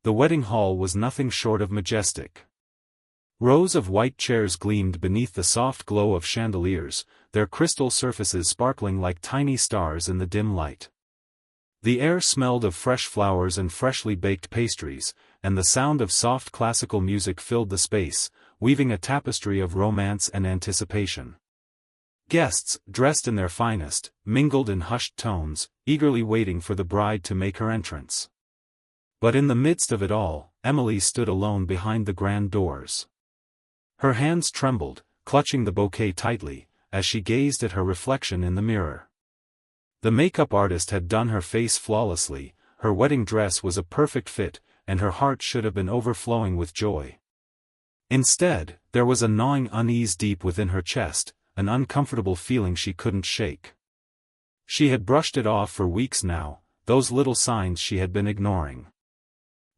The wedding hall was nothing short of majestic. Rows of white chairs gleamed beneath the soft glow of chandeliers, their crystal surfaces sparkling like tiny stars in the dim light. The air smelled of fresh flowers and freshly baked pastries, and the sound of soft classical music filled the space, weaving a tapestry of romance and anticipation. Guests, dressed in their finest, mingled in hushed tones, eagerly waiting for the bride to make her entrance. But in the midst of it all, Emily stood alone behind the grand doors. Her hands trembled, clutching the bouquet tightly, as she gazed at her reflection in the mirror. The makeup artist had done her face flawlessly, her wedding dress was a perfect fit, and her heart should have been overflowing with joy. Instead, there was a gnawing unease deep within her chest, an uncomfortable feeling she couldn't shake. She had brushed it off for weeks now, those little signs she had been ignoring.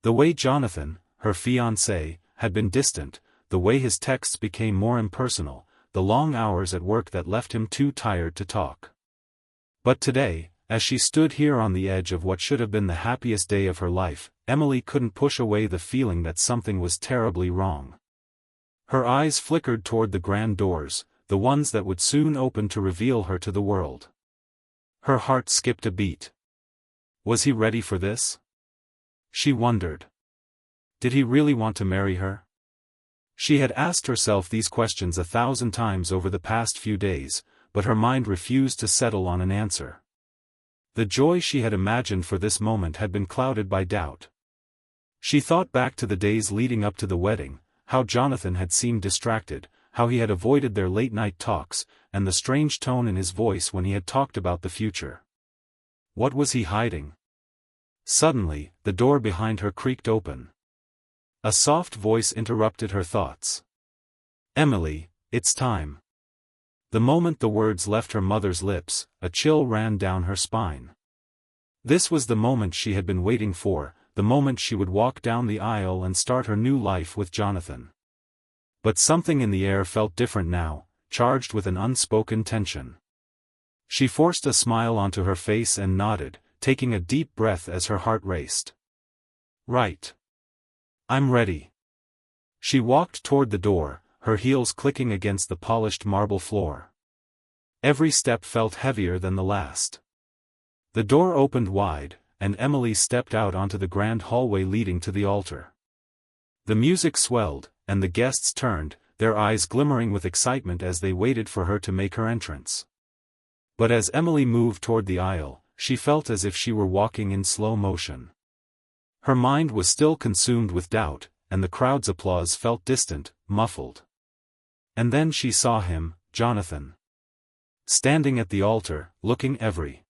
The way Jonathan, her fiancé, had been distant, the way his texts became more impersonal, the long hours at work that left him too tired to talk. But today, as she stood here on the edge of what should have been the happiest day of her life, Emily couldn't push away the feeling that something was terribly wrong. Her eyes flickered toward the grand doors, the ones that would soon open to reveal her to the world. Her heart skipped a beat. Was he ready for this? She wondered. Did he really want to marry her? She had asked herself these questions 1,000 times over the past few days, but her mind refused to settle on an answer. The joy she had imagined for this moment had been clouded by doubt. She thought back to the days leading up to the wedding, how Jonathan had seemed distracted, how he had avoided their late-night talks, and the strange tone in his voice when he had talked about the future. What was he hiding? Suddenly, the door behind her creaked open. A soft voice interrupted her thoughts. "Emily, it's time." The moment the words left her mother's lips, a chill ran down her spine. This was the moment she had been waiting for, the moment she would walk down the aisle and start her new life with Jonathan. But something in the air felt different now, charged with an unspoken tension. She forced a smile onto her face and nodded, taking a deep breath as her heart raced. "Right. I'm ready." She walked toward the door, her heels clicking against the polished marble floor. Every step felt heavier than the last. The door opened wide, and Emily stepped out onto the grand hallway leading to the altar. The music swelled, and the guests turned, their eyes glimmering with excitement as they waited for her to make her entrance. But as Emily moved toward the aisle, she felt as if she were walking in slow motion. Her mind was still consumed with doubt, and the crowd's applause felt distant, muffled. And then she saw him, Jonathan. Standing at the altar, looking every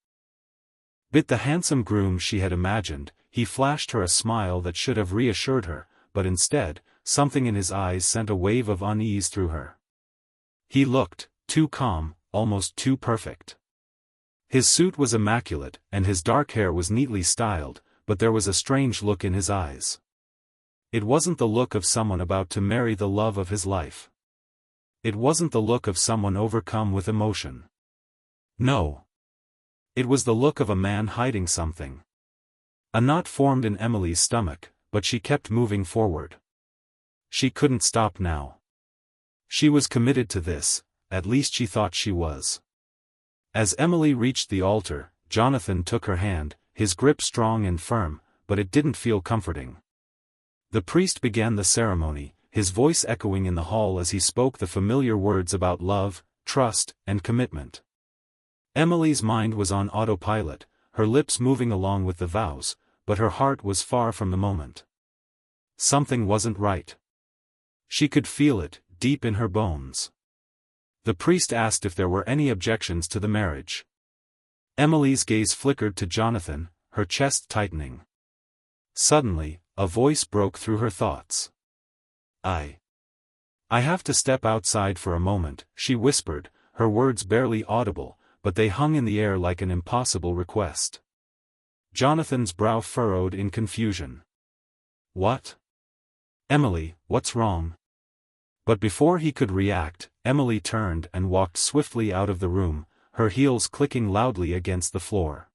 bit the handsome groom she had imagined, he flashed her a smile that should have reassured her, but instead, something in his eyes sent a wave of unease through her. He looked too calm, almost too perfect. His suit was immaculate, and his dark hair was neatly styled, but there was a strange look in his eyes. It wasn't the look of someone about to marry the love of his life. It wasn't the look of someone overcome with emotion. No. It was the look of a man hiding something. A knot formed in Emily's stomach, but she kept moving forward. She couldn't stop now. She was committed to this, at least she thought she was. As Emily reached the altar, Jonathan took her hand, his grip strong and firm, but it didn't feel comforting. The priest began the ceremony, his voice echoing in the hall as he spoke the familiar words about love, trust, and commitment. Emily's mind was on autopilot, her lips moving along with the vows, but her heart was far from the moment. Something wasn't right. She could feel it, deep in her bones. The priest asked if there were any objections to the marriage. Emily's gaze flickered to Jonathan, her chest tightening. Suddenly, a voice broke through her thoughts. I have to step outside for a moment," she whispered, her words barely audible, but they hung in the air like an impossible request. Jonathan's brow furrowed in confusion. "What? Emily, what's wrong?" But before he could react, Emily turned and walked swiftly out of the room, her heels clicking loudly against the floor.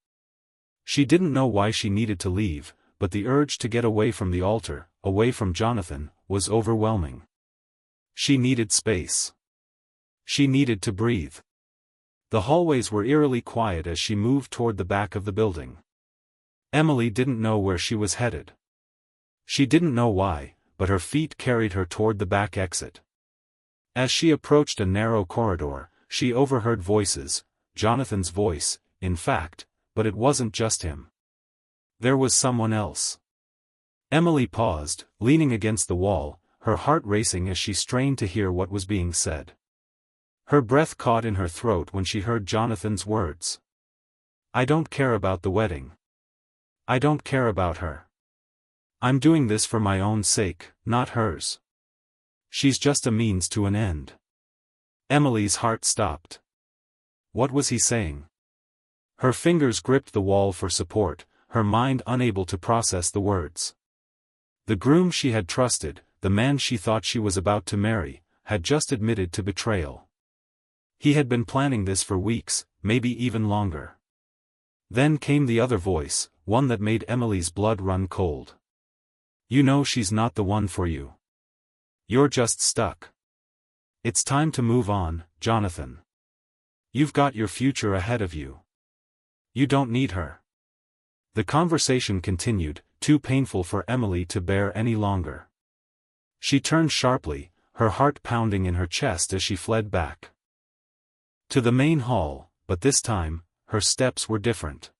She didn't know why she needed to leave, but the urge to get away from the altar, away from Jonathan, was overwhelming. She needed space. She needed to breathe. The hallways were eerily quiet as she moved toward the back of the building. Emily didn't know where she was headed. She didn't know why, but her feet carried her toward the back exit. As she approached a narrow corridor, she overheard voices, Jonathan's voice, in fact, but it wasn't just him. There was someone else. Emily paused, leaning against the wall, her heart racing as she strained to hear what was being said. Her breath caught in her throat when she heard Jonathan's words. "I don't care about the wedding. I don't care about her. I'm doing this for my own sake, not hers. She's just a means to an end." Emily's heart stopped. What was he saying? Her fingers gripped the wall for support, her mind unable to process the words. The groom she had trusted, the man she thought she was about to marry, had just admitted to betrayal. He had been planning this for weeks, maybe even longer. Then came the other voice, one that made Emily's blood run cold. "You know she's not the one for you. You're just stuck. It's time to move on, Jonathan. You've got your future ahead of you. You don't need her." The conversation continued, too painful for Emily to bear any longer. She turned sharply, her heart pounding in her chest as she fled back to the main hall, but this time, her steps were different.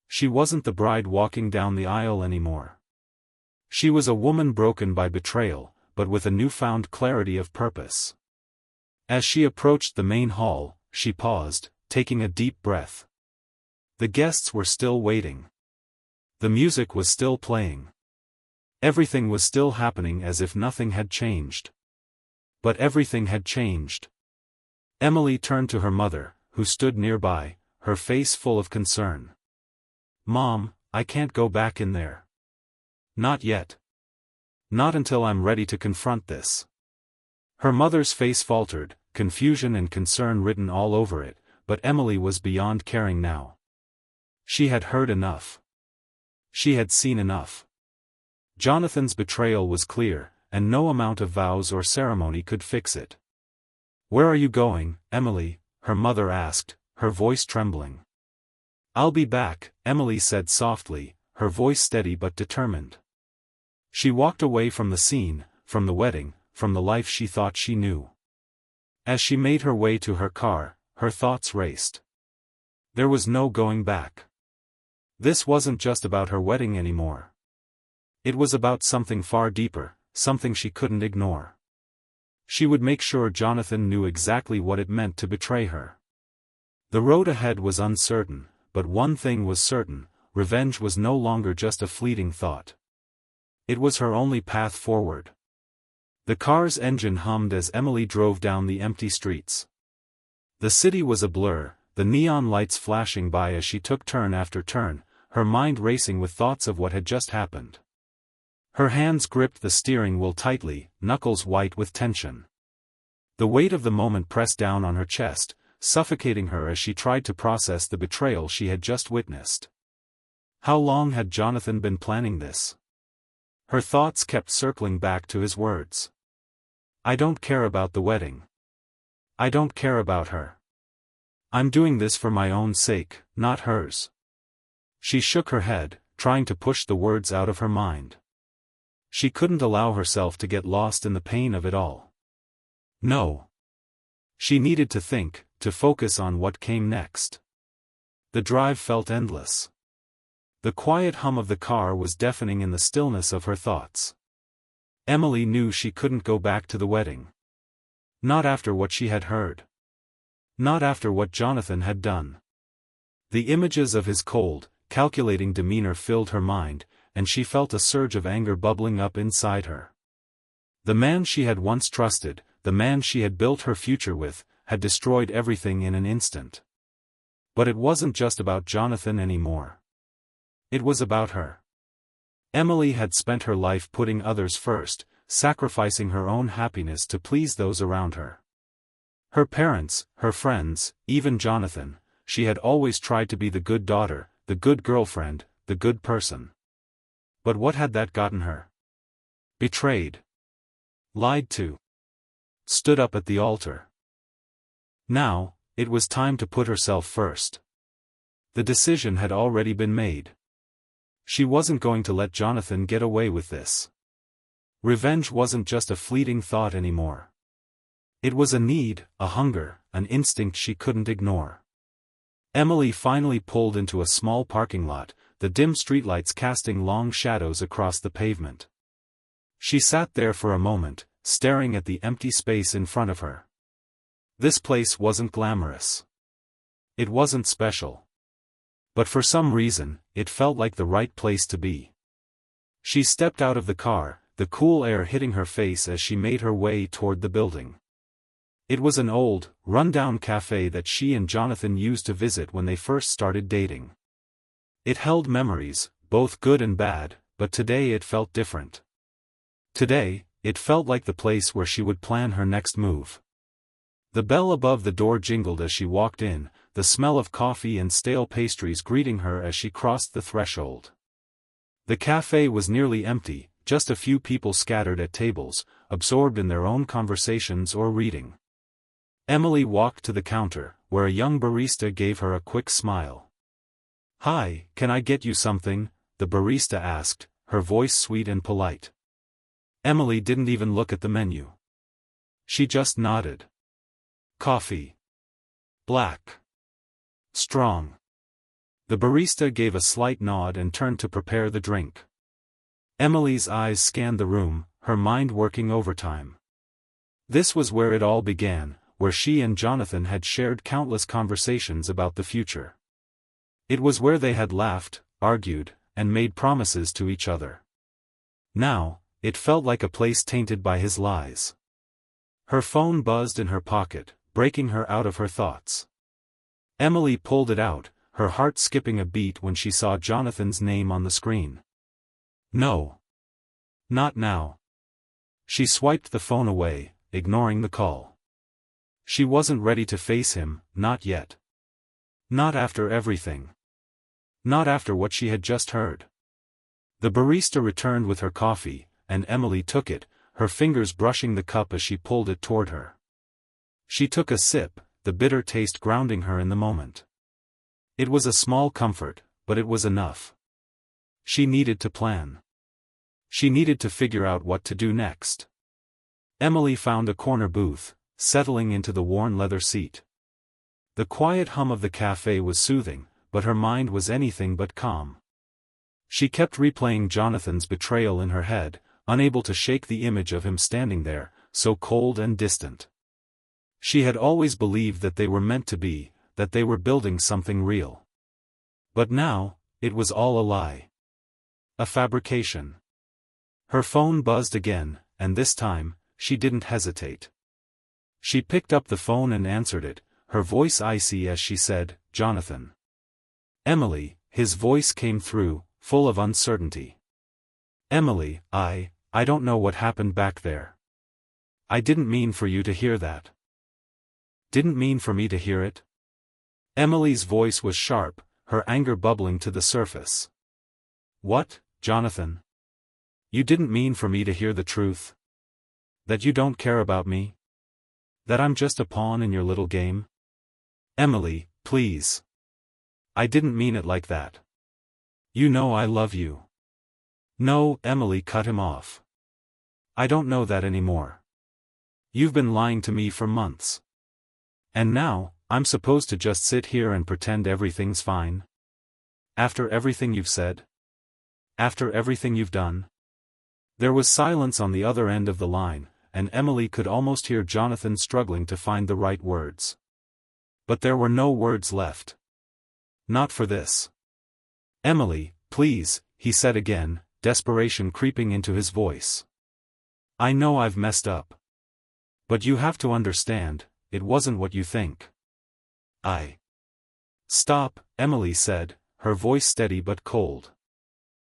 She wasn't the bride walking down the aisle anymore. She was a woman broken by betrayal, but with a newfound clarity of purpose. As she approached the main hall, she paused, taking a deep breath. The guests were still waiting. The music was still playing. Everything was still happening as if nothing had changed. But everything had changed. Emily turned to her mother, who stood nearby, her face full of concern. "Mom, I can't go back in there. Not yet. Not until I'm ready to confront this." Her mother's face faltered, confusion and concern written all over it, but Emily was beyond caring now. She had heard enough. She had seen enough. Jonathan's betrayal was clear, and no amount of vows or ceremony could fix it. "Where are you going, Emily?" her mother asked, her voice trembling. "I'll be back," Emily said softly, her voice steady but determined. She walked away from the scene, from the wedding, from the life she thought she knew. As she made her way to her car, her thoughts raced. There was no going back. This wasn't just about her wedding anymore. It was about something far deeper, something she couldn't ignore. She would make sure Jonathan knew exactly what it meant to betray her. The road ahead was uncertain, but one thing was certain, revenge was no longer just a fleeting thought. It was her only path forward. The car's engine hummed as Emily drove down the empty streets. The city was a blur, the neon lights flashing by as she took turn after turn, her mind racing with thoughts of what had just happened. Her hands gripped the steering wheel tightly, knuckles white with tension. The weight of the moment pressed down on her chest, suffocating her as she tried to process the betrayal she had just witnessed. How long had Jonathan been planning this? Her thoughts kept circling back to his words. "I don't care about the wedding. I don't care about her. I'm doing this for my own sake, not hers." She shook her head, trying to push the words out of her mind. She couldn't allow herself to get lost in the pain of it all. No. She needed to think, to focus on what came next. The drive felt endless. The quiet hum of the car was deafening in the stillness of her thoughts. Emily knew she couldn't go back to the wedding. Not after what she had heard. Not after what Jonathan had done. The images of his cold, calculating demeanor filled her mind, and she felt a surge of anger bubbling up inside her. The man she had once trusted, the man she had built her future with, had destroyed everything in an instant. But it wasn't just about Jonathan anymore. It was about her. Emily had spent her life putting others first, sacrificing her own happiness to please those around her. Her parents, her friends, even Jonathan, she had always tried to be the good daughter, the good girlfriend, the good person. But what had that gotten her? Betrayed. Lied to. Stood up at the altar. Now, it was time to put herself first. The decision had already been made. She wasn't going to let Jonathan get away with this. Revenge wasn't just a fleeting thought anymore. It was a need, a hunger, an instinct she couldn't ignore. Emily finally pulled into a small parking lot, the dim streetlights casting long shadows across the pavement. She sat there for a moment, staring at the empty space in front of her. This place wasn't glamorous. It wasn't special. But for some reason, it felt like the right place to be. She stepped out of the car, the cool air hitting her face as she made her way toward the building. It was an old, run-down cafe that she and Jonathan used to visit when they first started dating. It held memories, both good and bad, but today it felt different. Today, it felt like the place where she would plan her next move. The bell above the door jingled as she walked in, the smell of coffee and stale pastries greeting her as she crossed the threshold. The cafe was nearly empty, just a few people scattered at tables, absorbed in their own conversations or reading. Emily walked to the counter, where a young barista gave her a quick smile. "Hi, can I get you something?" the barista asked, her voice sweet and polite. Emily didn't even look at the menu. She just nodded. "Coffee. Black. Strong." The barista gave a slight nod and turned to prepare the drink. Emily's eyes scanned the room, her mind working overtime. This was where it all began, where she and Jonathan had shared countless conversations about the future. It was where they had laughed, argued, and made promises to each other. Now, it felt like a place tainted by his lies. Her phone buzzed in her pocket, breaking her out of her thoughts. Emily pulled it out, her heart skipping a beat when she saw Jonathan's name on the screen. No. Not now. She swiped the phone away, ignoring the call. She wasn't ready to face him, not yet. Not after everything. Not after what she had just heard. The barista returned with her coffee, and Emily took it, her fingers brushing the cup as she pulled it toward her. She took a sip, the bitter taste grounding her in the moment. It was a small comfort, but it was enough. She needed to plan. She needed to figure out what to do next. Emily found a corner booth, settling into the worn leather seat. The quiet hum of the cafe was soothing, but her mind was anything but calm. She kept replaying Jonathan's betrayal in her head, unable to shake the image of him standing there, so cold and distant. She had always believed that they were meant to be, that they were building something real. But now, it was all a lie. A fabrication. Her phone buzzed again, and this time, she didn't hesitate. She picked up the phone and answered it, her voice icy as she said, "Jonathan." "Emily," his voice came through, full of uncertainty. "Emily, I don't know what happened back there. I didn't mean for you to hear that." "Didn't mean for me to hear it?" Emily's voice was sharp, her anger bubbling to the surface. "What, Jonathan? You didn't mean for me to hear the truth? That you don't care about me? That I'm just a pawn in your little game? Emily, please. I didn't mean it like that. You know I love you." "No," Emily cut him off. "I don't know that anymore. You've been lying to me for months. And now, I'm supposed to just sit here and pretend everything's fine? After everything you've said? After everything you've done?" There was silence on the other end of the line, and Emily could almost hear Jonathan struggling to find the right words. But there were no words left. Not for this. "Emily, please," he said again, desperation creeping into his voice. "I know I've messed up. But you have to understand, it wasn't what you think. Stop," Emily said, her voice steady but cold.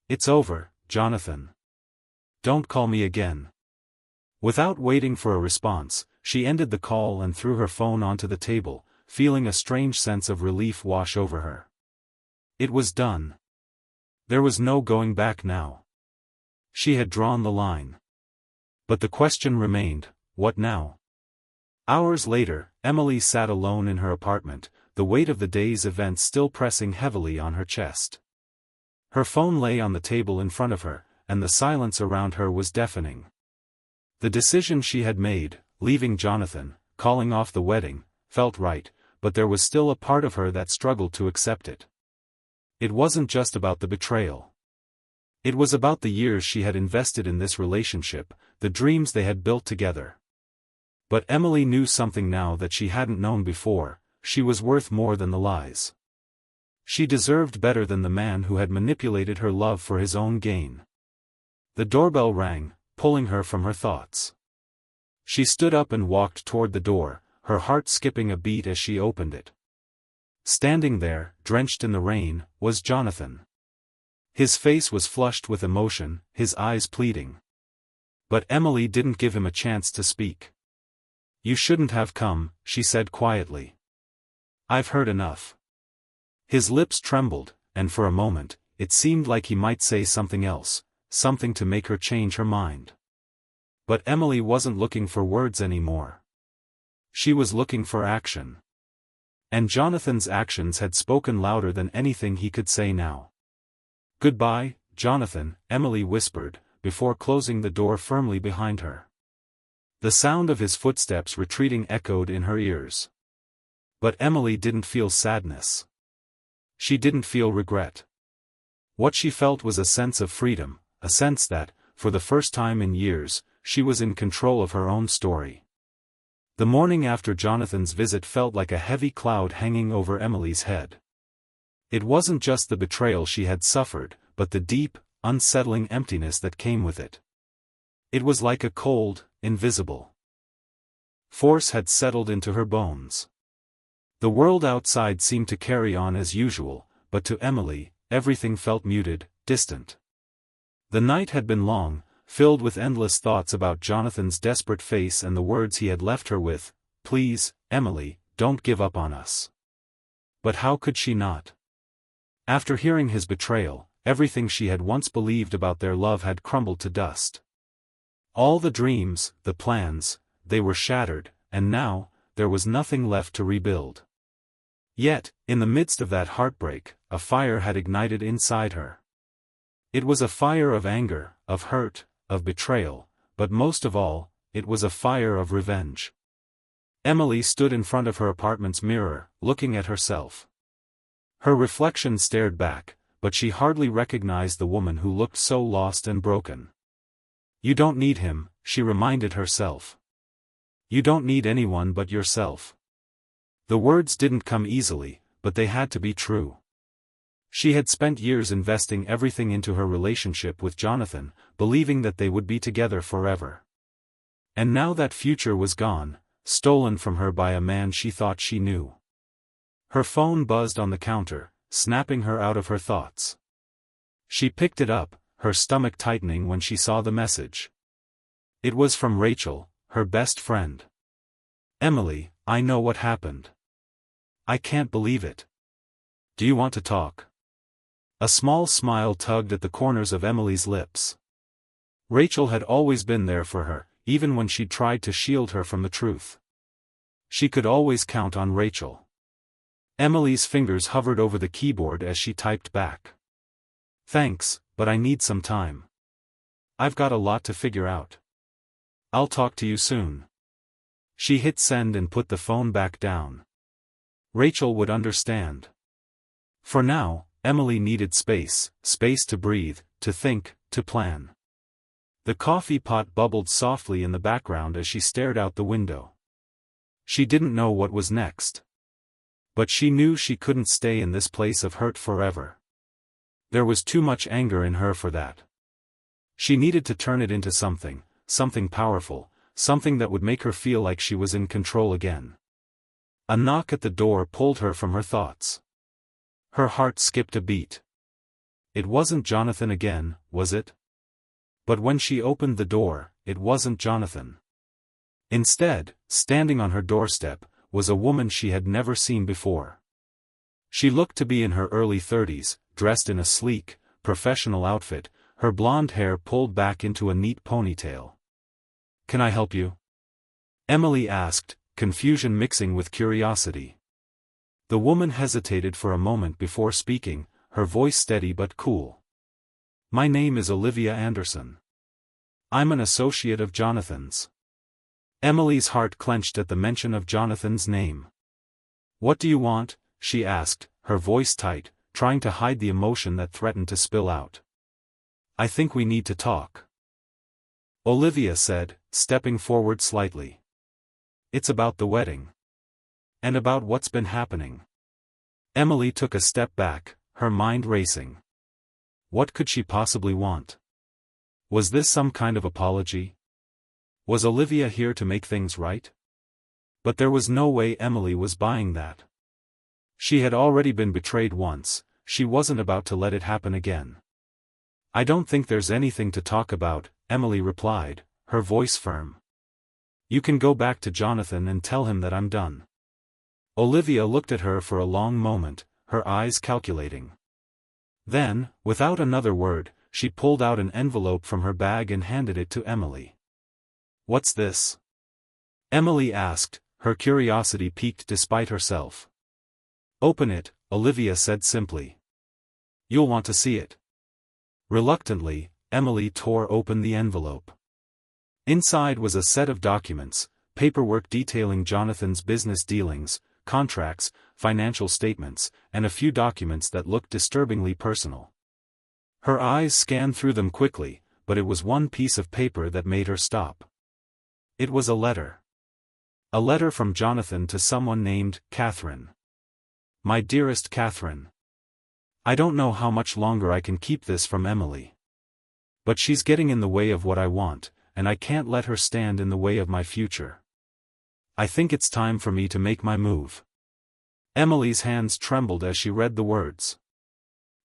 "It's over, Jonathan. Don't call me again." Without waiting for a response, she ended the call and threw her phone onto the table, feeling a strange sense of relief wash over her. It was done. There was no going back now. She had drawn the line. But the question remained, what now? Hours later, Emily sat alone in her apartment, the weight of the day's events still pressing heavily on her chest. Her phone lay on the table in front of her, and the silence around her was deafening. The decision she had made, leaving Jonathan, calling off the wedding, felt right, but there was still a part of her that struggled to accept it. It wasn't just about the betrayal. It was about the years she had invested in this relationship, the dreams they had built together. But Emily knew something now that she hadn't known before: she was worth more than the lies. She deserved better than the man who had manipulated her love for his own gain. The doorbell rang, pulling her from her thoughts. She stood up and walked toward the door, her heart skipping a beat as she opened it. Standing there, drenched in the rain, was Jonathan. His face was flushed with emotion, his eyes pleading. But Emily didn't give him a chance to speak. "You shouldn't have come," she said quietly. "I've heard enough." His lips trembled, and for a moment, it seemed like he might say something else, something to make her change her mind. But Emily wasn't looking for words anymore. She was looking for action. And Jonathan's actions had spoken louder than anything he could say now. "Goodbye, Jonathan," Emily whispered, before closing the door firmly behind her. The sound of his footsteps retreating echoed in her ears. But Emily didn't feel sadness. She didn't feel regret. What she felt was a sense of freedom, a sense that, for the first time in years, she was in control of her own story. The morning after Jonathan's visit felt like a heavy cloud hanging over Emily's head. It wasn't just the betrayal she had suffered, but the deep, unsettling emptiness that came with it. It was like a cold, invisible force had settled into her bones. The world outside seemed to carry on as usual, but to Emily, everything felt muted, distant. The night had been long, filled with endless thoughts about Jonathan's desperate face and the words he had left her with: "Please, Emily, don't give up on us." But how could she not? After hearing his betrayal, everything she had once believed about their love had crumbled to dust. All the dreams, the plans, they were shattered, and now, there was nothing left to rebuild. Yet, in the midst of that heartbreak, a fire had ignited inside her. It was a fire of anger, of hurt, of betrayal, but most of all, it was a fire of revenge. Emily stood in front of her apartment's mirror, looking at herself. Her reflection stared back, but she hardly recognized the woman who looked so lost and broken. "You don't need him," she reminded herself. "You don't need anyone but yourself." The words didn't come easily, but they had to be true. She had spent years investing everything into her relationship with Jonathan, believing that they would be together forever. And now that future was gone, stolen from her by a man she thought she knew. Her phone buzzed on the counter, snapping her out of her thoughts. She picked it up, her stomach tightening when she saw the message. It was from Rachel, her best friend. "Emily, I know what happened. I can't believe it. Do you want to talk?" A small smile tugged at the corners of Emily's lips. Rachel had always been there for her, even when she tried to shield her from the truth. She could always count on Rachel. Emily's fingers hovered over the keyboard as she typed back. "Thanks, but I need some time. I've got a lot to figure out. I'll talk to you soon." She hit send and put the phone back down. Rachel would understand. For now, Emily needed space to breathe, to think, to plan. The coffee pot bubbled softly in the background as she stared out the window. She didn't know what was next. But she knew she couldn't stay in this place of hurt forever. There was too much anger in her for that. She needed to turn it into something powerful, something that would make her feel like she was in control again. A knock at the door pulled her from her thoughts. Her heart skipped a beat. It wasn't Jonathan again, was it? But when she opened the door, it wasn't Jonathan. Instead, standing on her doorstep, was a woman she had never seen before. She looked to be in her early 30s, dressed in a sleek, professional outfit, her blonde hair pulled back into a neat ponytail. "Can I help you?" Emily asked, confusion mixing with curiosity. The woman hesitated for a moment before speaking, her voice steady but cool. "My name is Olivia Anderson. I'm an associate of Jonathan's." Emily's heart clenched at the mention of Jonathan's name. "What do you want?" she asked, her voice tight, trying to hide the emotion that threatened to spill out. "I think we need to talk," Olivia said, stepping forward slightly. "It's about the wedding. And about what's been happening." Emily took a step back, her mind racing. What could she possibly want? Was this some kind of apology? Was Olivia here to make things right? But there was no way Emily was buying that. She had already been betrayed once, she wasn't about to let it happen again. "I don't think there's anything to talk about," Emily replied, her voice firm. "You can go back to Jonathan and tell him that I'm done." Olivia looked at her for a long moment, her eyes calculating. Then, without another word, she pulled out an envelope from her bag and handed it to Emily. "What's this?" Emily asked, her curiosity piqued despite herself. "Open it," Olivia said simply. "You'll want to see it." Reluctantly, Emily tore open the envelope. Inside was a set of documents, paperwork detailing Jonathan's business dealings, contracts, financial statements, and a few documents that looked disturbingly personal. Her eyes scanned through them quickly, but it was one piece of paper that made her stop. It was a letter. A letter from Jonathan to someone named Catherine. "My dearest Catherine. I don't know how much longer I can keep this from Emily. But she's getting in the way of what I want, and I can't let her stand in the way of my future. I think it's time for me to make my move." Emily's hands trembled as she read the words.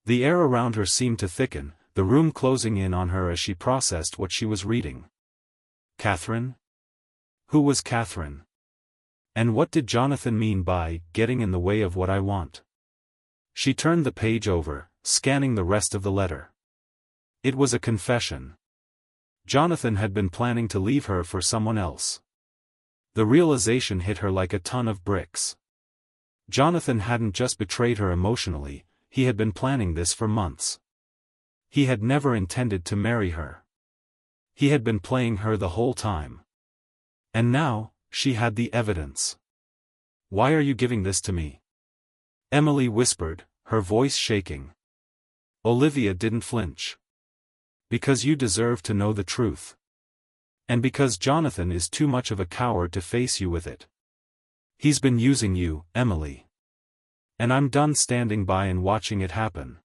The air around her seemed to thicken, the room closing in on her as she processed what she was reading. Catherine? Who was Catherine? And what did Jonathan mean by getting in the way of what I want? She turned the page over, scanning the rest of the letter. It was a confession. Jonathan had been planning to leave her for someone else. The realization hit her like a ton of bricks. Jonathan hadn't just betrayed her emotionally, he had been planning this for months. He had never intended to marry her. He had been playing her the whole time. And now, she had the evidence. "Why are you giving this to me?" Emily whispered, her voice shaking. Olivia didn't flinch. "Because you deserve to know the truth. And because Jonathan is too much of a coward to face you with it. He's been using you, Emily. And I'm done standing by and watching it happen."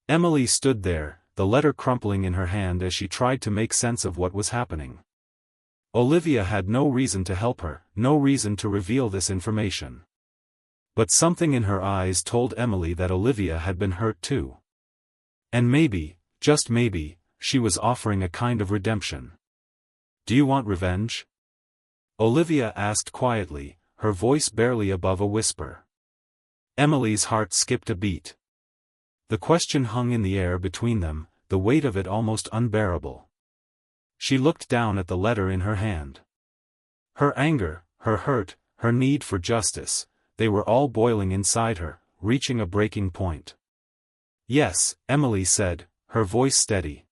Emily stood there, the letter crumpling in her hand as she tried to make sense of what was happening. Olivia had no reason to help her, no reason to reveal this information. But something in her eyes told Emily that Olivia had been hurt too. And maybe, just maybe, she was offering a kind of redemption. "Do you want revenge?" Olivia asked quietly, her voice barely above a whisper. Emily's heart skipped a beat. The question hung in the air between them, the weight of it almost unbearable. She looked down at the letter in her hand. Her anger, her hurt, her need for justice, they were all boiling inside her, reaching a breaking point. "Yes," Emily said, her voice steady.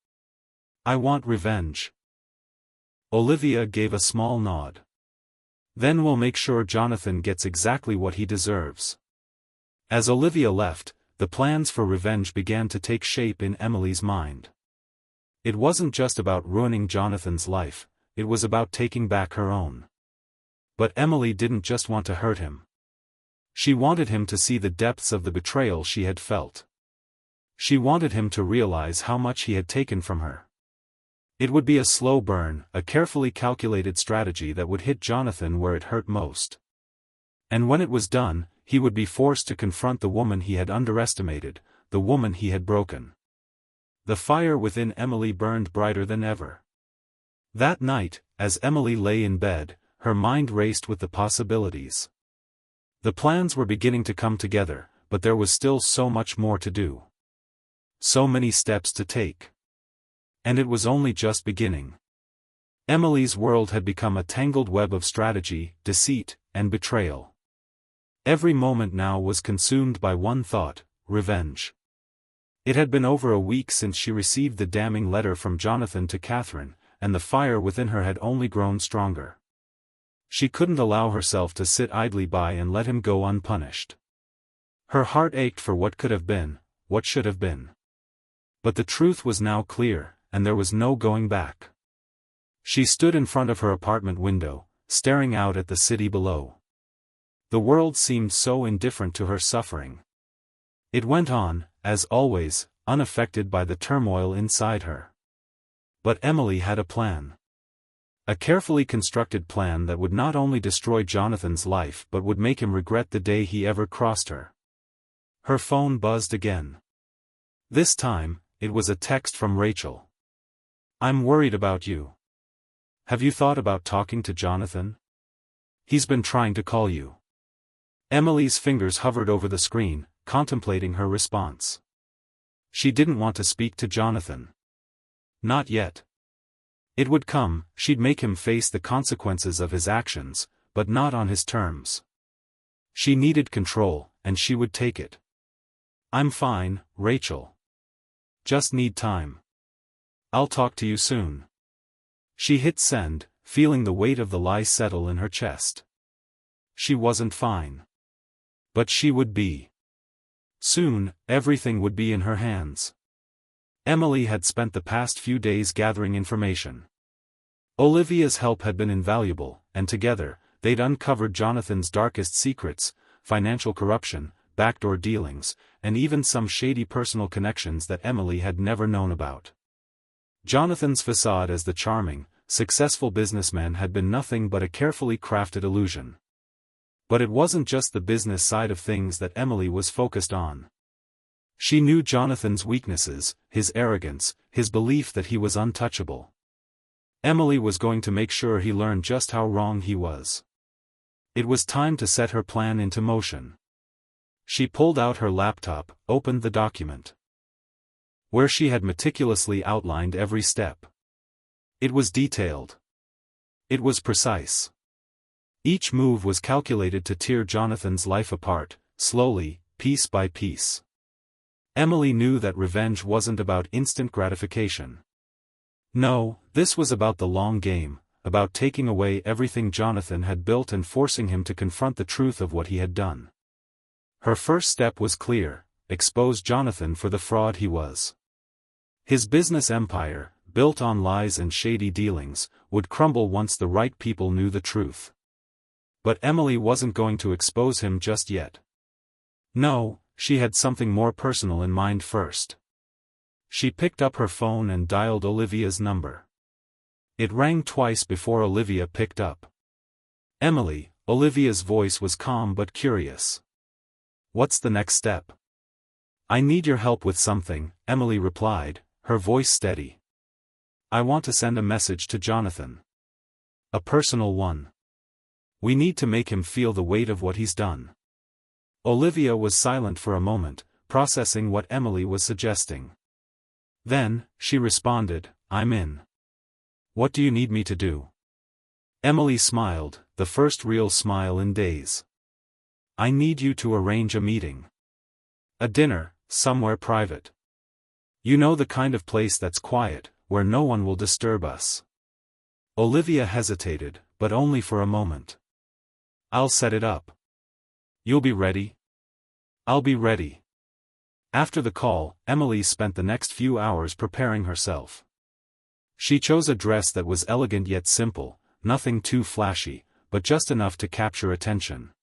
"I want revenge." Olivia gave a small nod. "Then we'll make sure Jonathan gets exactly what he deserves." As Olivia left, the plans for revenge began to take shape in Emily's mind. It wasn't just about ruining Jonathan's life, it was about taking back her own. But Emily didn't just want to hurt him. She wanted him to see the depths of the betrayal she had felt. She wanted him to realize how much he had taken from her. It would be a slow burn, a carefully calculated strategy that would hit Jonathan where it hurt most. And when it was done, he would be forced to confront the woman he had underestimated, the woman he had broken. The fire within Emily burned brighter than ever. That night, as Emily lay in bed, her mind raced with the possibilities. The plans were beginning to come together, but there was still so much more to do. So many steps to take. And it was only just beginning. Emily's world had become a tangled web of strategy, deceit, and betrayal. Every moment now was consumed by one thought: revenge. It had been over a week since she received the damning letter from Jonathan to Catherine, and the fire within her had only grown stronger. She couldn't allow herself to sit idly by and let him go unpunished. Her heart ached for what could have been, what should have been. But the truth was now clear, and there was no going back. She stood in front of her apartment window, staring out at the city below. The world seemed so indifferent to her suffering. It went on, as always, unaffected by the turmoil inside her. But Emily had a plan. A carefully constructed plan that would not only destroy Jonathan's life but would make him regret the day he ever crossed her. Her phone buzzed again. This time, it was a text from Rachel. "I'm worried about you. Have you thought about talking to Jonathan? He's been trying to call you." Emily's fingers hovered over the screen, contemplating her response. She didn't want to speak to Jonathan. Not yet. It would come, she'd make him face the consequences of his actions, but not on his terms. She needed control, and she would take it. "I'm fine, Rachel. Just need time. I'll talk to you soon." She hit send, feeling the weight of the lie settle in her chest. She wasn't fine. But she would be. Soon, everything would be in her hands. Emily had spent the past few days gathering information. Olivia's help had been invaluable, and together, they'd uncovered Jonathan's darkest secrets: financial corruption, backdoor dealings, and even some shady personal connections that Emily had never known about. Jonathan's facade as the charming, successful businessman had been nothing but a carefully crafted illusion. But it wasn't just the business side of things that Emily was focused on. She knew Jonathan's weaknesses, his arrogance, his belief that he was untouchable. Emily was going to make sure he learned just how wrong he was. It was time to set her plan into motion. She pulled out her laptop, opened the document, where she had meticulously outlined every step. It was detailed. It was precise. Each move was calculated to tear Jonathan's life apart, slowly, piece by piece. Emily knew that revenge wasn't about instant gratification. No, this was about the long game, about taking away everything Jonathan had built and forcing him to confront the truth of what he had done. Her first step was clear: expose Jonathan for the fraud he was. His business empire, built on lies and shady dealings, would crumble once the right people knew the truth. But Emily wasn't going to expose him just yet. No, she had something more personal in mind first. She picked up her phone and dialed Olivia's number. It rang twice before Olivia picked up. "Emily," Olivia's voice was calm but curious. "What's the next step?" "I need your help with something," Emily replied, her voice steady. "I want to send a message to Jonathan. A personal one. We need to make him feel the weight of what he's done." Olivia was silent for a moment, processing what Emily was suggesting. Then, she responded, "I'm in. What do you need me to do?" Emily smiled, the first real smile in days. "I need you to arrange a meeting. A dinner, somewhere private. You know, the kind of place that's quiet, where no one will disturb us." Olivia hesitated, but only for a moment. "I'll set it up. You'll be ready?" "I'll be ready." After the call, Emily spent the next few hours preparing herself. She chose a dress that was elegant yet simple, nothing too flashy, but just enough to capture attention.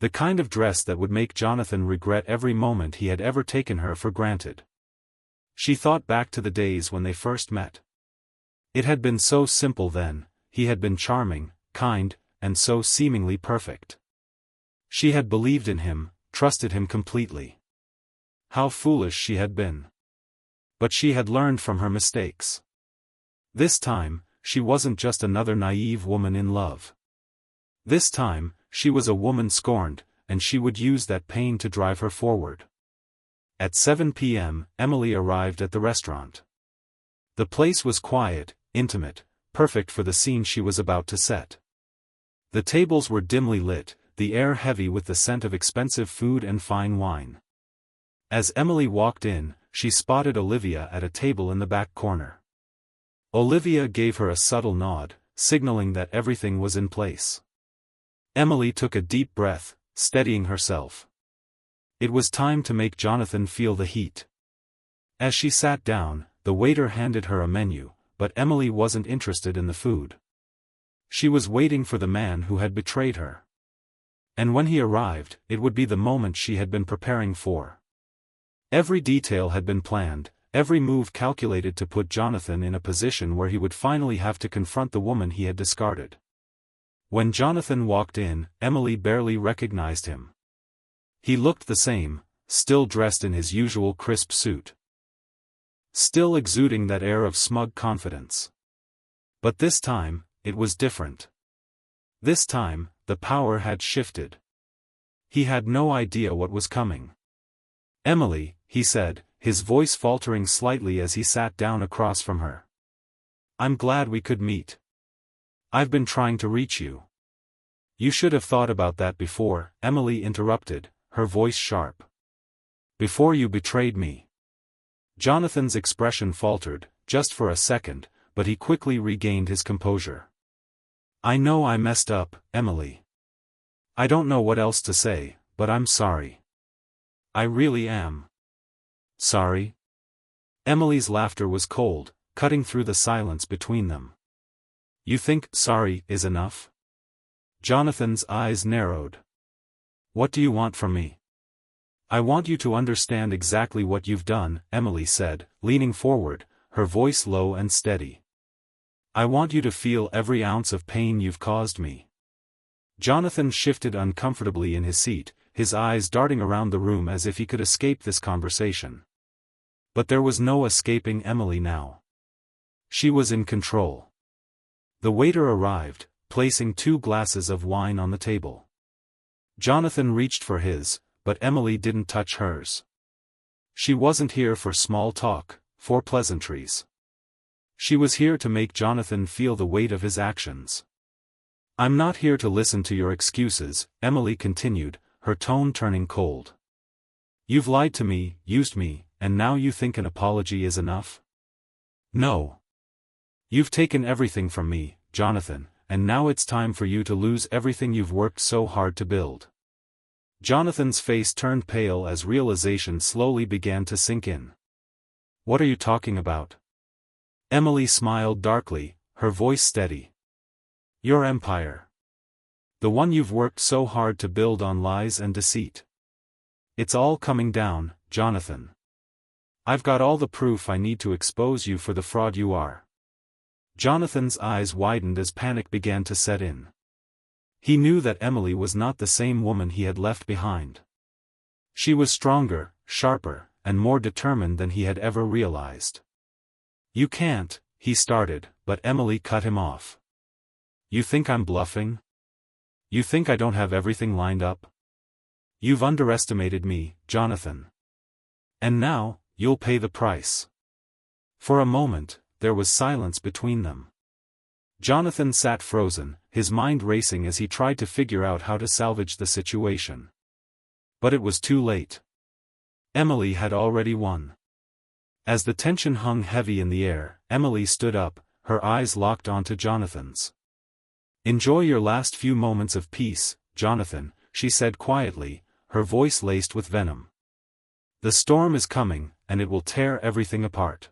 The kind of dress that would make Jonathan regret every moment he had ever taken her for granted. She thought back to the days when they first met. It had been so simple then: he had been charming, kind, and so seemingly perfect. She had believed in him, trusted him completely. How foolish she had been. But she had learned from her mistakes. This time, she wasn't just another naive woman in love. This time, she was a woman scorned, and she would use that pain to drive her forward. At 7 p.m., Emily arrived at the restaurant. The place was quiet, intimate, perfect for the scene she was about to set. The tables were dimly lit, the air heavy with the scent of expensive food and fine wine. As Emily walked in, she spotted Olivia at a table in the back corner. Olivia gave her a subtle nod, signaling that everything was in place. Emily took a deep breath, steadying herself. It was time to make Jonathan feel the heat. As she sat down, the waiter handed her a menu, but Emily wasn't interested in the food. She was waiting for the man who had betrayed her. And when he arrived, it would be the moment she had been preparing for. Every detail had been planned, every move calculated to put Jonathan in a position where he would finally have to confront the woman he had discarded. When Jonathan walked in, Emily barely recognized him. He looked the same, still dressed in his usual crisp suit. Still exuding that air of smug confidence. But this time, it was different. This time, the power had shifted. He had no idea what was coming. "Emily," he said, his voice faltering slightly as he sat down across from her. "I'm glad we could meet. I've been trying to reach you." "You should have thought about that before," Emily interrupted, her voice sharp. "Before you betrayed me." Jonathan's expression faltered, just for a second, but he quickly regained his composure. "I know I messed up, Emily. I don't know what else to say, but I'm sorry. I really am." "Sorry?" Emily's laughter was cold, cutting through the silence between them. "You think sorry is enough?" Jonathan's eyes narrowed. "What do you want from me?" "I want you to understand exactly what you've done," Emily said, leaning forward, her voice low and steady. "I want you to feel every ounce of pain you've caused me." Jonathan shifted uncomfortably in his seat, his eyes darting around the room as if he could escape this conversation. But there was no escaping Emily now. She was in control. The waiter arrived, placing 2 glasses of wine on the table. Jonathan reached for his, but Emily didn't touch hers. She wasn't here for small talk, for pleasantries. She was here to make Jonathan feel the weight of his actions. "I'm not here to listen to your excuses," Emily continued, her tone turning cold. "You've lied to me, used me, and now you think an apology is enough? No. You've taken everything from me, Jonathan, and now it's time for you to lose everything you've worked so hard to build." Jonathan's face turned pale as realization slowly began to sink in. "What are you talking about?" Emily smiled darkly, her voice steady. "Your empire. The one you've worked so hard to build on lies and deceit. It's all coming down, Jonathan. I've got all the proof I need to expose you for the fraud you are." Jonathan's eyes widened as panic began to set in. He knew that Emily was not the same woman he had left behind. She was stronger, sharper, and more determined than he had ever realized. "You can't," he started, but Emily cut him off. "You think I'm bluffing? You think I don't have everything lined up? You've underestimated me, Jonathan. And now, you'll pay the price." For a moment, there was silence between them. Jonathan sat frozen, his mind racing as he tried to figure out how to salvage the situation. But it was too late. Emily had already won. As the tension hung heavy in the air, Emily stood up, her eyes locked onto Jonathan's. "Enjoy your last few moments of peace, Jonathan," she said quietly, her voice laced with venom. "The storm is coming, and it will tear everything apart."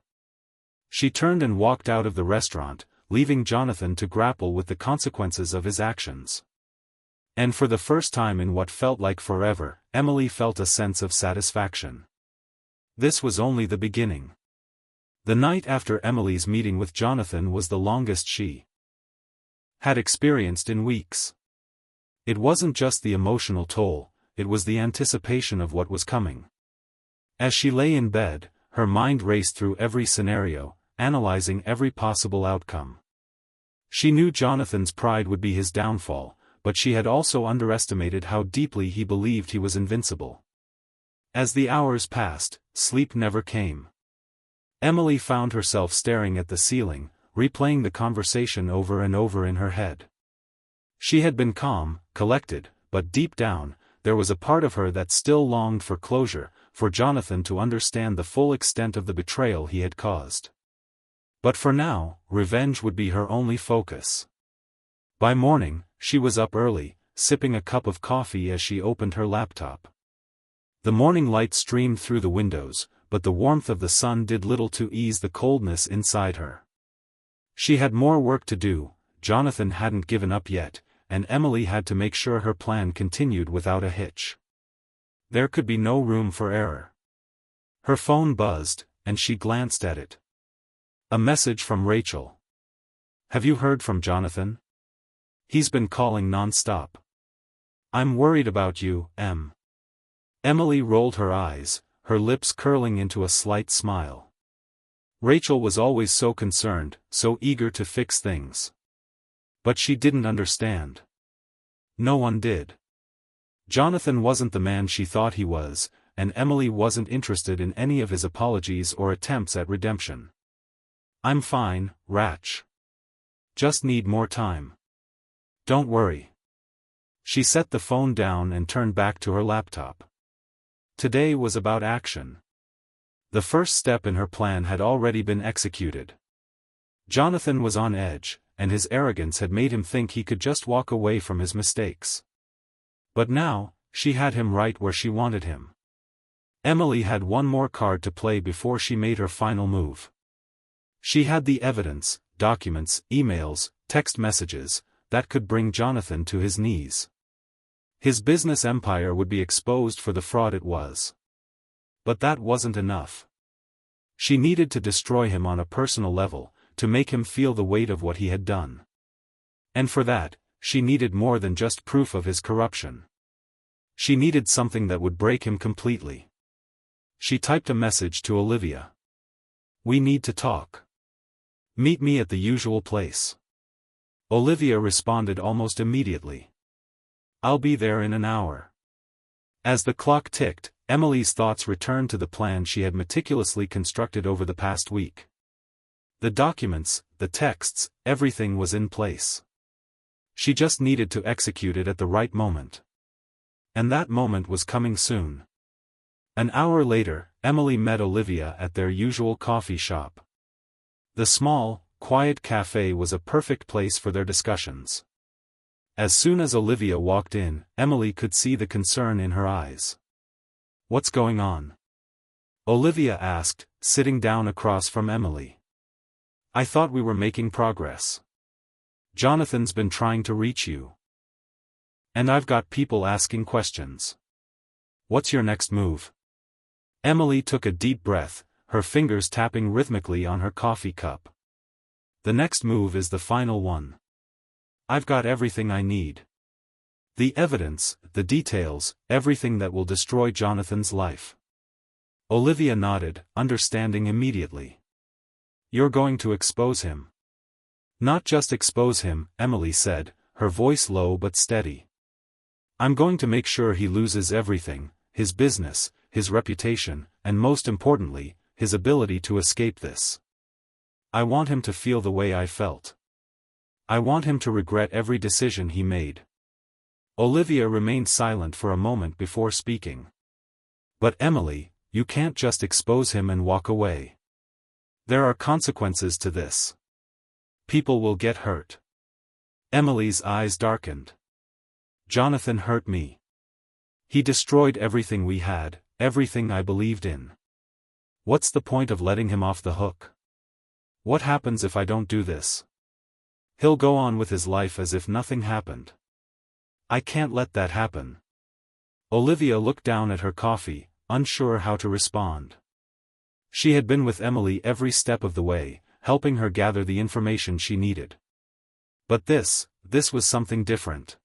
She turned and walked out of the restaurant, leaving Jonathan to grapple with the consequences of his actions. And for the first time in what felt like forever, Emily felt a sense of satisfaction. This was only the beginning. The night after Emily's meeting with Jonathan was the longest she had experienced in weeks. It wasn't just the emotional toll, it was the anticipation of what was coming. As she lay in bed, her mind raced through every scenario, analyzing every possible outcome. She knew Jonathan's pride would be his downfall, but she had also underestimated how deeply he believed he was invincible. As the hours passed, sleep never came. Emily found herself staring at the ceiling, replaying the conversation over and over in her head. She had been calm, collected, but deep down, there was a part of her that still longed for closure, for Jonathan to understand the full extent of the betrayal he had caused. But for now, revenge would be her only focus. By morning, she was up early, sipping a cup of coffee as she opened her laptop. The morning light streamed through the windows, but the warmth of the sun did little to ease the coldness inside her. She had more work to do. Jonathan hadn't given up yet, and Emily had to make sure her plan continued without a hitch. There could be no room for error. Her phone buzzed, and she glanced at it. A message from Rachel. "Have you heard from Jonathan? He's been calling non-stop. I'm worried about you, Em." Emily rolled her eyes, her lips curling into a slight smile. Rachel was always so concerned, so eager to fix things. But she didn't understand. No one did. Jonathan wasn't the man she thought he was, and Emily wasn't interested in any of his apologies or attempts at redemption. "I'm fine, Rach. Just need more time. Don't worry." She set the phone down and turned back to her laptop. Today was about action. The first step in her plan had already been executed. Jonathan was on edge, and his arrogance had made him think he could just walk away from his mistakes. But now, she had him right where she wanted him. Emily had one more card to play before she made her final move. She had the evidence, documents, emails, text messages, that could bring Jonathan to his knees. His business empire would be exposed for the fraud it was. But that wasn't enough. She needed to destroy him on a personal level, to make him feel the weight of what he had done. And for that, she needed more than just proof of his corruption. She needed something that would break him completely. She typed a message to Olivia. "We need to talk. Meet me at the usual place." Olivia responded almost immediately. "I'll be there in an hour." As the clock ticked, Emily's thoughts returned to the plan she had meticulously constructed over the past week. The documents, the texts, everything was in place. She just needed to execute it at the right moment. And that moment was coming soon. An hour later, Emily met Olivia at their usual coffee shop. The small, quiet cafe was a perfect place for their discussions. As soon as Olivia walked in, Emily could see the concern in her eyes. "What's going on?" Olivia asked, sitting down across from Emily. "I thought we were making progress. Jonathan's been trying to reach you. And I've got people asking questions. What's your next move?" Emily took a deep breath, her fingers tapping rhythmically on her coffee cup. "The next move is the final one. I've got everything I need. The evidence, the details, everything that will destroy Jonathan's life." Olivia nodded, understanding immediately. "You're going to expose him." "Not just expose him," Emily said, her voice low but steady. "I'm going to make sure he loses everything, his business, his reputation, and most importantly, his ability to escape this. I want him to feel the way I felt. I want him to regret every decision he made." Olivia remained silent for a moment before speaking. "But Emily, you can't just expose him and walk away. There are consequences to this. People will get hurt." Emily's eyes darkened. "Jonathan hurt me. He destroyed everything we had, everything I believed in. What's the point of letting him off the hook? What happens if I don't do this? He'll go on with his life as if nothing happened. I can't let that happen." Olivia looked down at her coffee, unsure how to respond. She had been with Emily every step of the way, helping her gather the information she needed. But this was something different.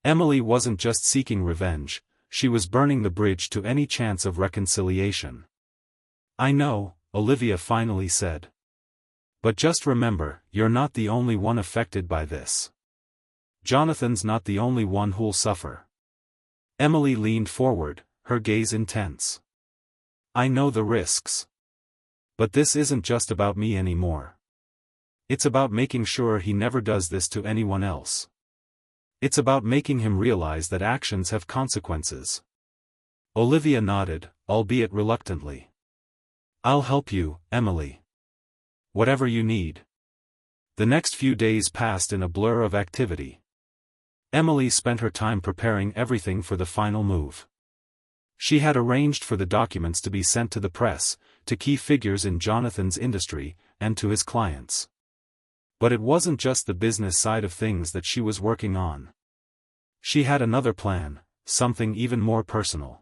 Emily wasn't just seeking revenge, she was burning the bridge to any chance of reconciliation. "I know," Olivia finally said. "But just remember, you're not the only one affected by this. Jonathan's not the only one who'll suffer." Emily leaned forward, her gaze intense. "I know the risks. But this isn't just about me anymore. It's about making sure he never does this to anyone else. It's about making him realize that actions have consequences. Olivia nodded, albeit reluctantly. I'll help you, Emily. Whatever you need. The next few days passed in a blur of activity. Emily spent her time preparing everything for the final move. She had arranged for the documents to be sent to the press, to key figures in Jonathan's industry, and to his clients. But it wasn't just the business side of things that she was working on. She had another plan, something even more personal.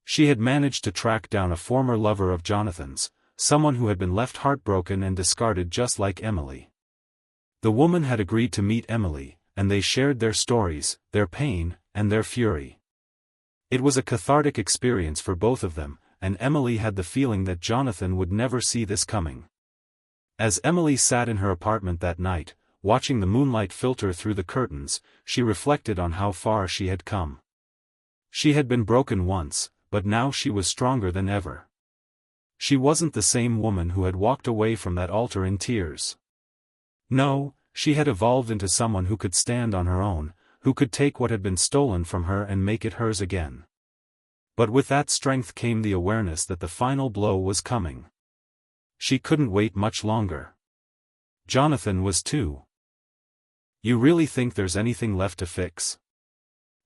She had managed to track down a former lover of Jonathan's, someone who had been left heartbroken and discarded just like Emily. The woman had agreed to meet Emily, and they shared their stories, their pain, and their fury. It was a cathartic experience for both of them, and Emily had the feeling that Jonathan would never see this coming. As Emily sat in her apartment that night, watching the moonlight filter through the curtains, she reflected on how far she had come. She had been broken once, but now she was stronger than ever. She wasn't the same woman who had walked away from that altar in tears. No, she had evolved into someone who could stand on her own, who could take what had been stolen from her and make it hers again. But with that strength came the awareness that the final blow was coming. She couldn't wait much longer. Jonathan was too. You really think there's anything left to fix?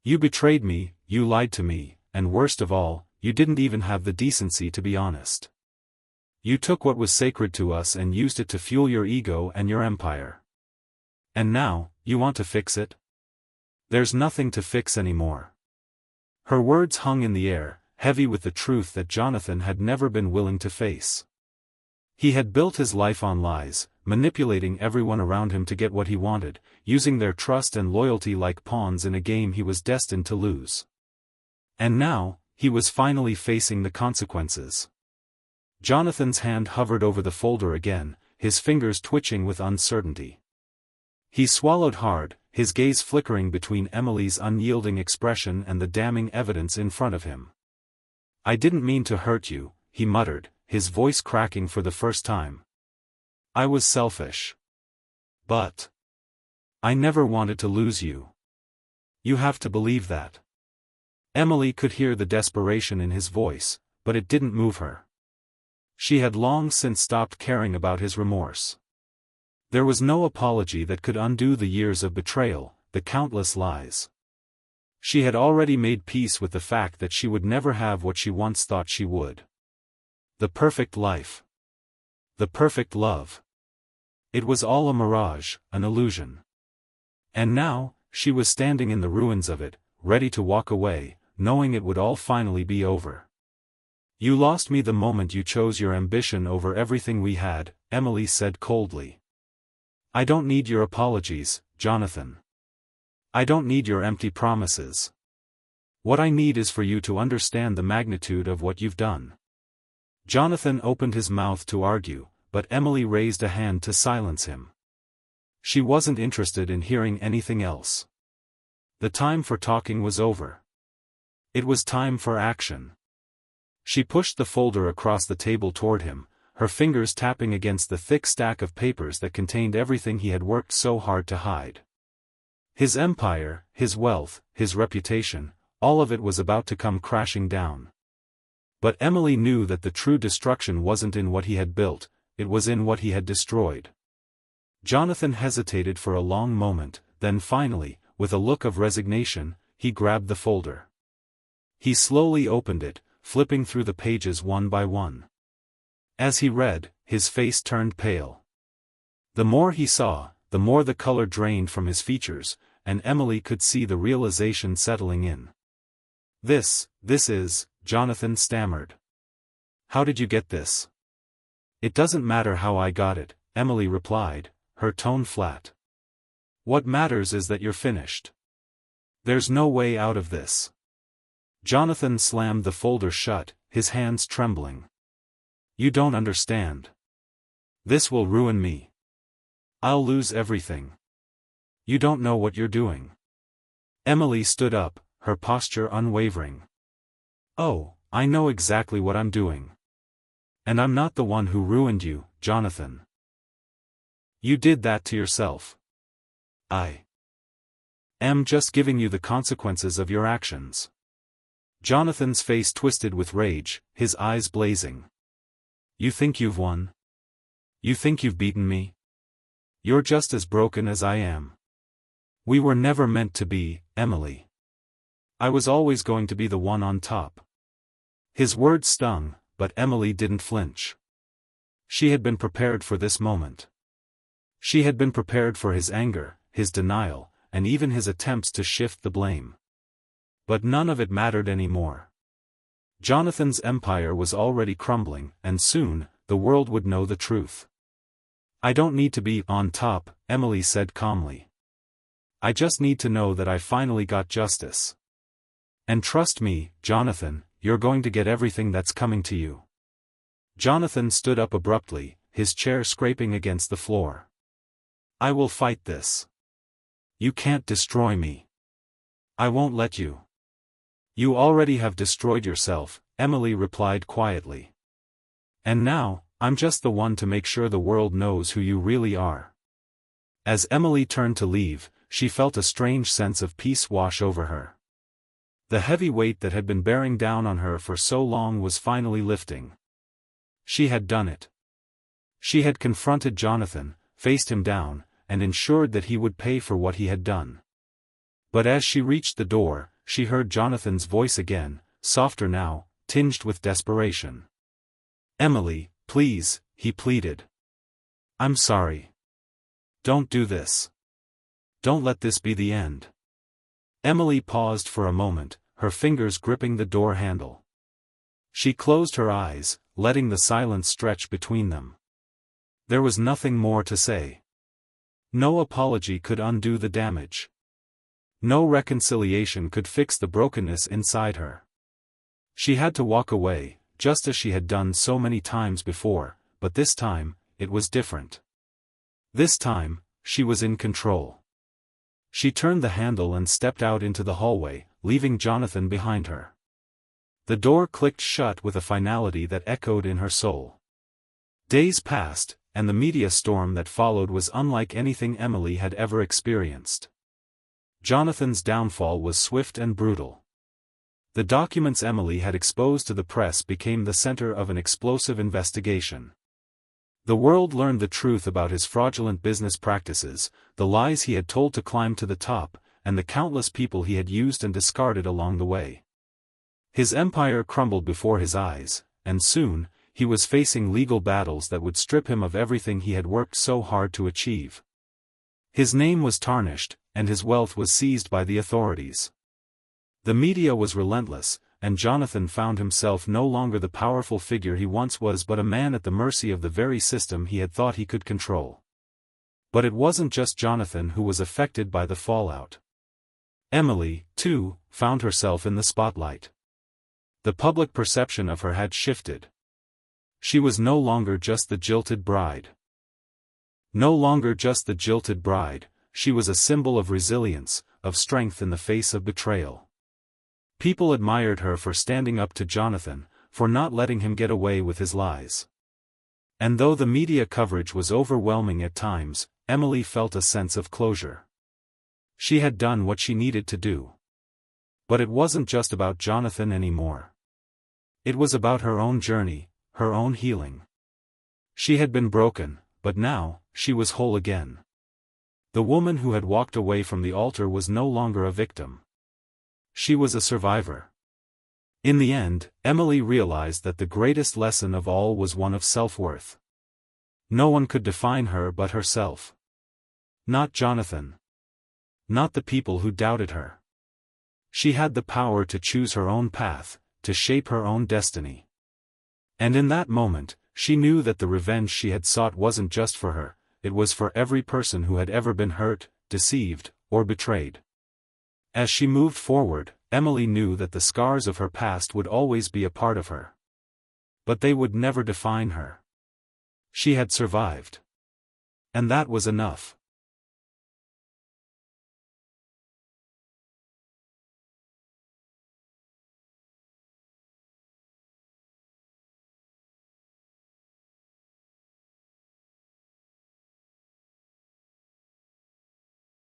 You betrayed me, you lied to me, and worst of all, you didn't even have the decency to be honest. You took what was sacred to us and used it to fuel your ego and your empire. And now, you want to fix it? There's nothing to fix anymore. Her words hung in the air, heavy with the truth that Jonathan had never been willing to face. He had built his life on lies, manipulating everyone around him to get what he wanted, using their trust and loyalty like pawns in a game he was destined to lose. And now, he was finally facing the consequences. Jonathan's hand hovered over the folder again, his fingers twitching with uncertainty. He swallowed hard, his gaze flickering between Emily's unyielding expression and the damning evidence in front of him. I didn't mean to hurt you, he muttered, his voice cracking for the first time. I was selfish. But I never wanted to lose you. You have to believe that. Emily could hear the desperation in his voice, but it didn't move her. She had long since stopped caring about his remorse. There was no apology that could undo the years of betrayal, the countless lies. She had already made peace with the fact that she would never have what she once thought she would. The perfect life. The perfect love. It was all a mirage, an illusion. And now, she was standing in the ruins of it, ready to walk away, knowing it would all finally be over. You lost me the moment you chose your ambition over everything we had, Emily said coldly. I don't need your apologies, Jonathan. I don't need your empty promises. What I need is for you to understand the magnitude of what you've done. Jonathan opened his mouth to argue, but Emily raised a hand to silence him. She wasn't interested in hearing anything else. The time for talking was over. It was time for action. She pushed the folder across the table toward him, her fingers tapping against the thick stack of papers that contained everything he had worked so hard to hide. His empire, his wealth, his reputation, all of it was about to come crashing down. But Emily knew that the true destruction wasn't in what he had built, it was in what he had destroyed. Jonathan hesitated for a long moment, then finally, with a look of resignation, he grabbed the folder. He slowly opened it, flipping through the pages one by one. As he read, his face turned pale. The more he saw, the more the color drained from his features, and Emily could see the realization settling in. This is, Jonathan stammered. How did you get this? It doesn't matter how I got it, Emily replied, her tone flat. What matters is that you're finished. There's no way out of this. Jonathan slammed the folder shut, his hands trembling. You don't understand. This will ruin me. I'll lose everything. You don't know what you're doing. Emily stood up, her posture unwavering. Oh, I know exactly what I'm doing. And I'm not the one who ruined you, Jonathan. You did that to yourself. I am just giving you the consequences of your actions. Jonathan's face twisted with rage, his eyes blazing. You think you've won? You think you've beaten me? You're just as broken as I am. We were never meant to be, Emily. I was always going to be the one on top. His words stung, but Emily didn't flinch. She had been prepared for this moment. She had been prepared for his anger, his denial, and even his attempts to shift the blame. But none of it mattered anymore. Jonathan's empire was already crumbling, and soon, the world would know the truth. I don't need to be on top, Emily said calmly. I just need to know that I finally got justice. And trust me, Jonathan, you're going to get everything that's coming to you. Jonathan stood up abruptly, his chair scraping against the floor. I will fight this. You can't destroy me. I won't let you. You already have destroyed yourself, Emily replied quietly. And now, I'm just the one to make sure the world knows who you really are. As Emily turned to leave, she felt a strange sense of peace wash over her. The heavy weight that had been bearing down on her for so long was finally lifting. She had done it. She had confronted Jonathan, faced him down, and ensured that he would pay for what he had done. But as she reached the door, she heard Jonathan's voice again, softer now, tinged with desperation. Emily, please, he pleaded. I'm sorry. Don't do this. Don't let this be the end. Emily paused for a moment, her fingers gripping the door handle. She closed her eyes, letting the silence stretch between them. There was nothing more to say. No apology could undo the damage. No reconciliation could fix the brokenness inside her. She had to walk away, just as she had done so many times before, but this time, it was different. This time, she was in control. She turned the handle and stepped out into the hallway, leaving Jonathan behind her. The door clicked shut with a finality that echoed in her soul. Days passed, and the media storm that followed was unlike anything Emily had ever experienced. Jonathan's downfall was swift and brutal. The documents Emily had exposed to the press became the center of an explosive investigation. The world learned the truth about his fraudulent business practices, the lies he had told to climb to the top, and the countless people he had used and discarded along the way. His empire crumbled before his eyes, and soon, he was facing legal battles that would strip him of everything he had worked so hard to achieve. His name was tarnished, and his wealth was seized by the authorities. The media was relentless, and Jonathan found himself no longer the powerful figure he once was but a man at the mercy of the very system he had thought he could control. But it wasn't just Jonathan who was affected by the fallout. Emily, too, found herself in the spotlight. The public perception of her had shifted. She was no longer just the jilted bride. No longer just the jilted bride, she was a symbol of resilience, of strength in the face of betrayal. People admired her for standing up to Jonathan, for not letting him get away with his lies. And though the media coverage was overwhelming at times, Emily felt a sense of closure. She had done what she needed to do. But it wasn't just about Jonathan anymore. It was about her own journey, her own healing. She had been broken, but now, she was whole again. The woman who had walked away from the altar was no longer a victim. She was a survivor. In the end, Emily realized that the greatest lesson of all was one of self-worth. No one could define her but herself. Not Jonathan. Not the people who doubted her. She had the power to choose her own path, to shape her own destiny. And in that moment, she knew that the revenge she had sought wasn't just for her, it was for every person who had ever been hurt, deceived, or betrayed. As she moved forward, Emily knew that the scars of her past would always be a part of her. But they would never define her. She had survived. And that was enough.